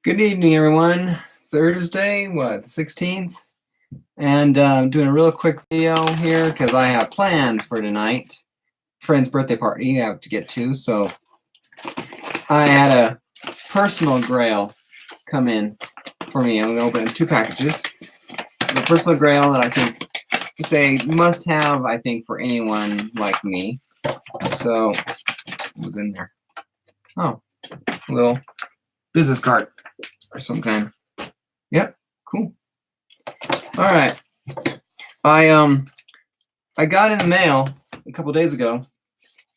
Good evening, everyone. Thursday, what, 16th? And I'm doing a real quick video here because I have plans for tonight. Friend's birthday party I have to get to, so I had a personal Grail come in for me. I'm going to open 2 packages. The personal Grail that I think it's a must-have, I think, for anyone like me. So, what was in there? Oh, a little business card or some kind. Yep, cool. All right. I got in the mail a couple days ago.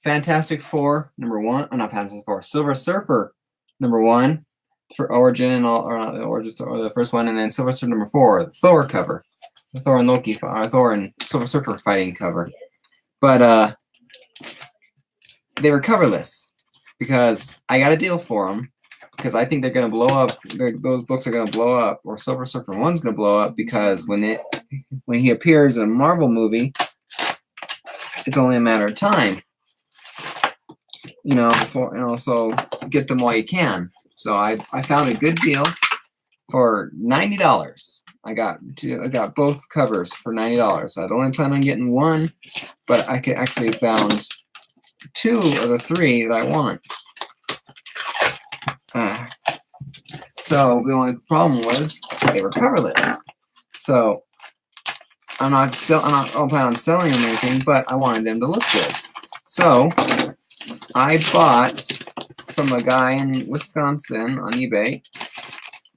Fantastic Four #1. Oh, not Fantastic Four. Silver Surfer #1 for Origin and all, or not the Origin, or the first one, and then Silver Surfer #4, the Thor cover, the Thor and Loki, or Thor and Silver Surfer fighting cover. But they were coverless because I got a deal for them. Because I think they're going to blow up. Those books are going to blow up, or Silver Surfer 1's going to blow up because when he appears in a Marvel movie, it's only a matter of time. So get them while you can. So I found a good deal for $90. I got both covers for $90. I'd only planned on getting one, but I actually found 2 of the 3 that I want. So the only problem was they were coverless. So I'm not planning on selling them or anything, but I wanted them to look good. So I bought from a guy in Wisconsin on eBay.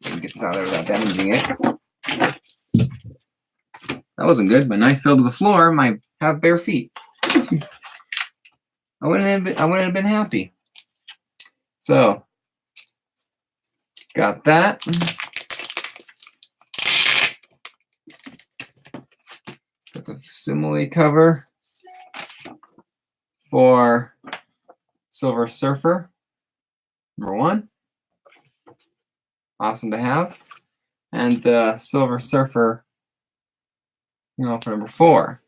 Let me get this out of there without damaging it. That wasn't good. My knife fell to the floor. I have bare feet. I wouldn't have been happy. So got that. Got the simile cover for Silver Surfer #1. Awesome to have. And the Silver Surfer, for #4.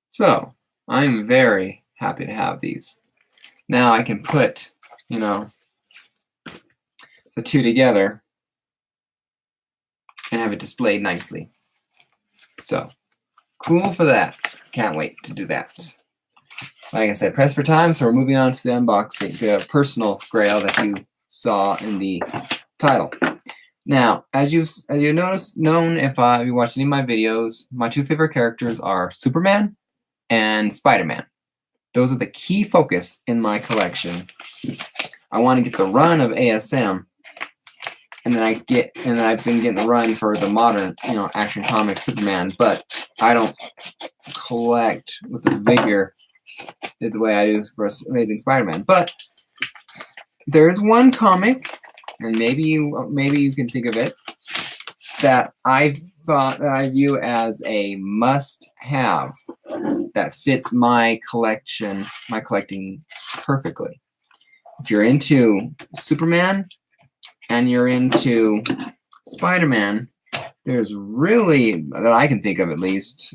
So I'm very happy to have these. Now I can put, the 2 together and have it displayed nicely. So cool for that. Can't wait to do that. Like I said, press for time, so we're moving on to the unboxing, the personal Grail that you saw in the title. Now, as you known if you watched any of my videos, my 2 favorite characters are Superman and Spider-Man. Those are the key focus in my collection. I want to get the run of ASM. And then I've been getting the run for the modern, Action Comics Superman, but I don't collect with the vigor the way I do for Amazing Spider-Man. But there's one comic, and maybe you can think of it, that I view as a must-have that fits my collecting perfectly. If you're into Superman and you're into Spider-Man, there's really, that I can think of at least,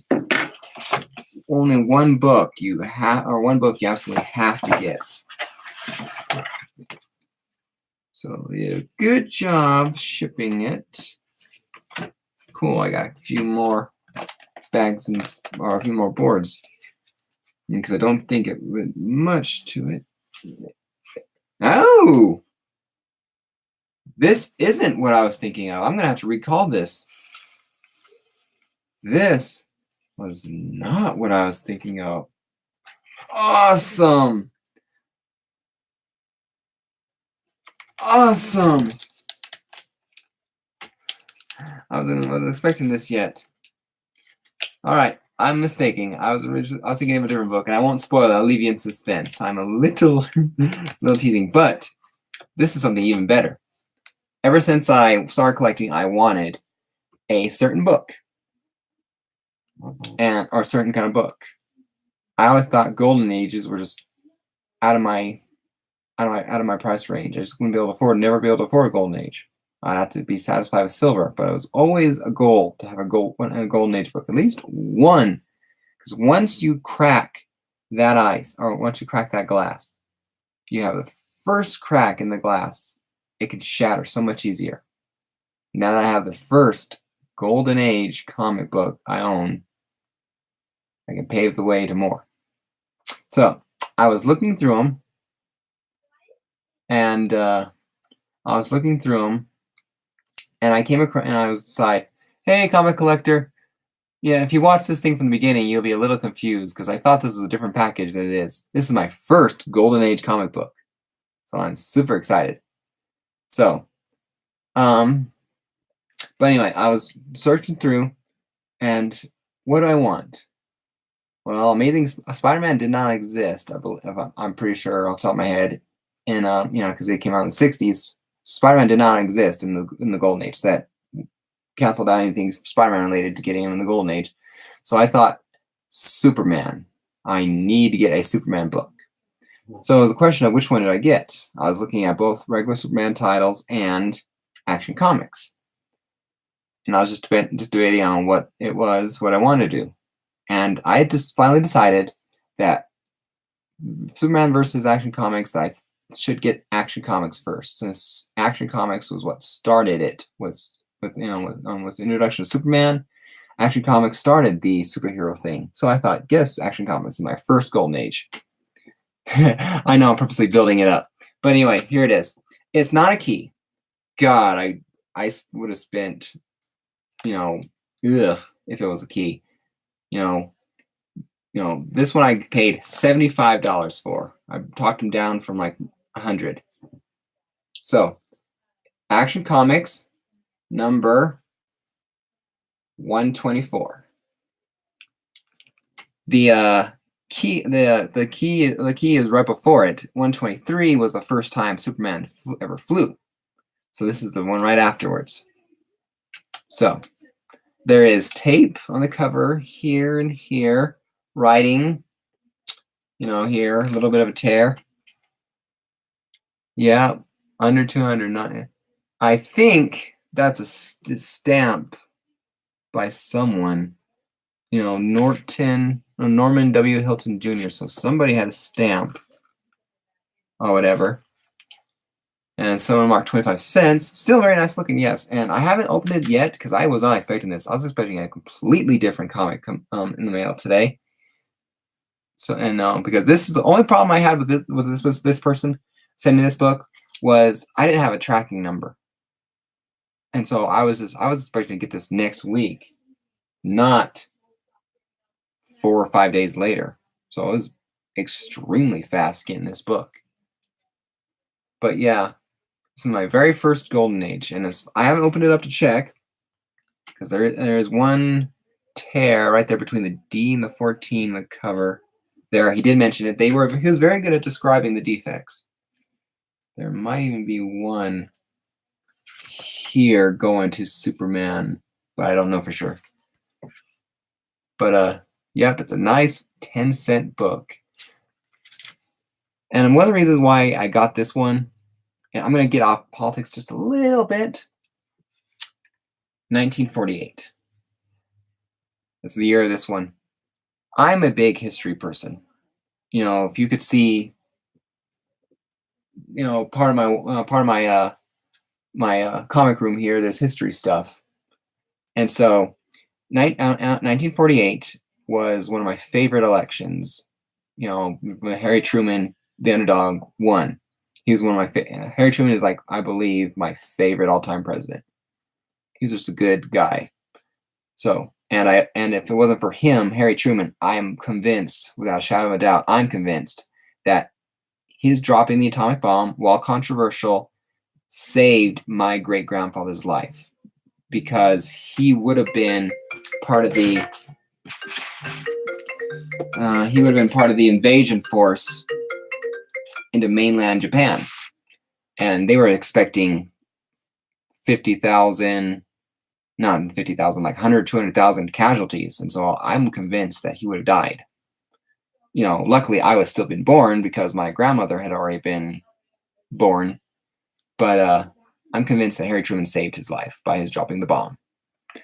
only one book you absolutely have to get. So they did a good job shipping it. Cool, I got a few more bags or a few more boards because I don't think it went much to it. Oh! This isn't what I was thinking of. I'm going to have to recall this. This was not what I was thinking of. Awesome. Awesome. I wasn't expecting this yet. All right, I'm mistaken. I was thinking of a different book, and I won't spoil it. I'll leave you in suspense. I'm a little teasing, but this is something even better. Ever since I started collecting, I wanted a certain book, or a certain kind of book. I always thought Golden Ages were just out of my price range. I just wouldn't be able to afford, never be able to afford a Golden Age. I'd have to be satisfied with silver, but it was always a goal to have a Golden Age book, at least one, because once you crack that ice, or once you crack that glass, you have the first crack in the glass it could shatter so much easier. Now that I have the first Golden Age comic book I own, I can pave the way to more. So I was looking through them, and I came across, and I was decide, hey, comic collector, yeah, if you watch this thing from the beginning, you'll be a little confused because I thought this was a different package than it is. This is my first Golden Age comic book, so I'm super excited. So, but anyway, I was searching through, and what do I want? Well, Amazing Spider-Man did not exist. I believe, I'm pretty sure off the top of my head, and because it came out in the '60s, Spider-Man did not exist in the Golden Age. So that canceled out anything Spider-Man related to getting him in the Golden Age. So I thought, Superman. I need to get a Superman book. So it was a question of which one did I get. I was looking at both regular Superman titles and Action Comics, and I was just debating on what I wanted to do. And I had just finally decided that Superman versus Action Comics, that I should get Action Comics first, since Action Comics was what started it. With the introduction of Superman, Action Comics started the superhero thing. So I thought, guess Action Comics is my first Golden Age. I know I'm purposely building it up, but anyway, here it is. It's not a key. God, I would have spent, if it was a key. This one I paid $75 for. I talked him down from like $100. So, Action Comics number 124. The key is right before it. 123 was the first time Superman ever flew. So this is the one right afterwards. So there is tape on the cover here and here, writing, here, a little bit of a tear. Yeah, under 200. I think that's a stamp by someone, Norman W. Hilton Jr. So somebody had a stamp or whatever. And someone marked 25 cents. Still very nice looking, yes. And I haven't opened it yet because I was not expecting this. I was expecting a completely different comic in the mail today. So because this is the only problem I had with this person sending this book was I didn't have a tracking number. And so I was expecting to get this next week, not 4 or 5 days later. So it was extremely fast getting this book. But yeah, this is my very first Golden Age, and I haven't opened it up to check because there is one tear right there between the D and the 14, the cover. There, he did mention it. He was very good at describing the defects. There might even be one here going to Superman, but I don't know for sure. But yep, it's a nice 10-cent book. And one of the reasons why I got this one, and I'm going to get off politics just a little bit. 1948. This is the year of this one. I'm a big history person. If you could see, part of my comic room here, there's history stuff. And so 1948 was one of my favorite elections. When Harry Truman, the underdog, won. He was one of my Harry Truman is, like, I believe, my favorite all-time president. He's just a good guy. So, and if it wasn't for him, Harry Truman, I am convinced, without a shadow of a doubt, I'm convinced that his dropping the atomic bomb, while controversial, saved my great-grandfather's life, because he would have been part of the invasion force into mainland Japan, and they were expecting 50,000, not 50,000, like 100, 200,000 casualties, and so I'm convinced that he would have died. Luckily I was still been born because my grandmother had already been born, but I'm convinced that Harry Truman saved his life by his dropping the bomb.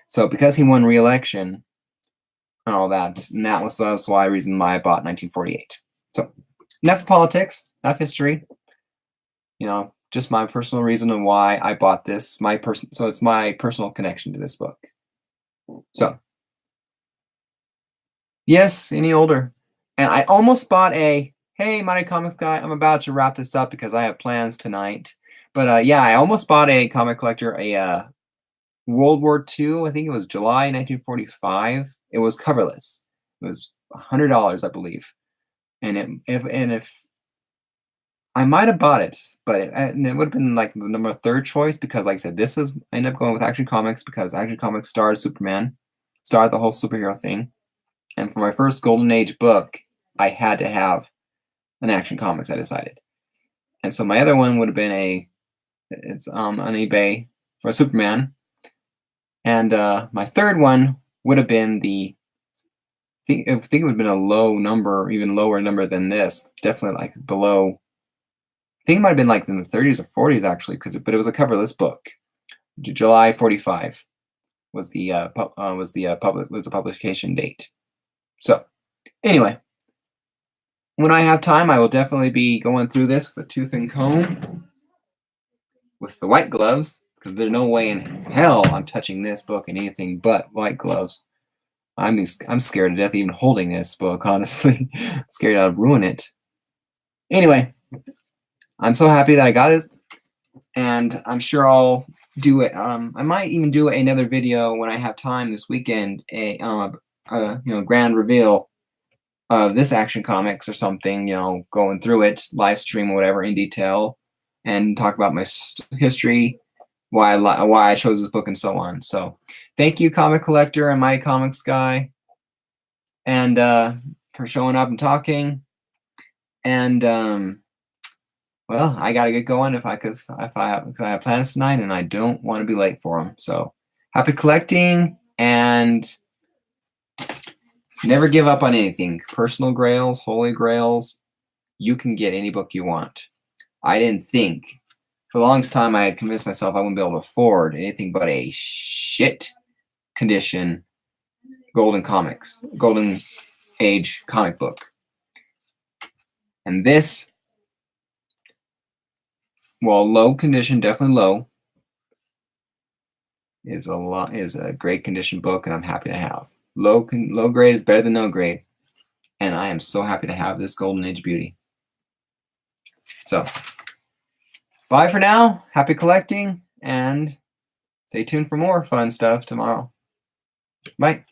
So because he won re-election and all that, and that's why reason why I bought 1948. So enough politics, enough history. just my personal reason of why I bought this. So it's my personal connection to this book. So yes, any older. And I almost bought a, hey, Mighty Comics Guy, I'm about to wrap this up because I have plans tonight. But yeah, I almost bought a comic collector, a World War II. I think it was July 1945. It was coverless. It was $100, I believe. And if I might have bought it, but it would have been like the number third choice because, like I said, I ended up going with Action Comics because Action Comics starred Superman, starred the whole superhero thing. And for my first Golden Age book, I had to have an Action Comics, I decided. And so my other one would have been it's on eBay for Superman. And my third one would have been I think it would have been a low number, even lower number than this. Definitely like below, I think it might have been like in the 30s or 40s actually, but it was a coverless book. July 45 was the publication date. So anyway, when I have time, I will definitely be going through this with a tooth and comb with the white gloves, because there's no way in hell I'm touching this book in anything but white gloves. I'm scared to death even holding this book, honestly. I'm scared I'll ruin it. Anyway, I'm so happy that I got it, and I'm sure I'll do it. I might even do another video when I have time this weekend, grand reveal of this Action Comics or something, going through it, live stream or whatever in detail, and talk about my history, why I chose this book, and so on. So thank you, Comic Collector and My Comics Guy, and for showing up and talking. And well, I gotta get going if I have plans tonight, and I don't want to be late for them. So happy collecting, and never give up on anything. Personal grails, holy grails, you can get any book you want. I didn't think. For the longest time, I had convinced myself I wouldn't be able to afford anything but a shit condition Golden Age comic book. And this, well, low condition, definitely low, is a great condition book, and I'm happy to have. Low grade is better than no grade, and I am so happy to have this Golden Age beauty. So, bye for now. Happy collecting, and stay tuned for more fun stuff tomorrow. Bye.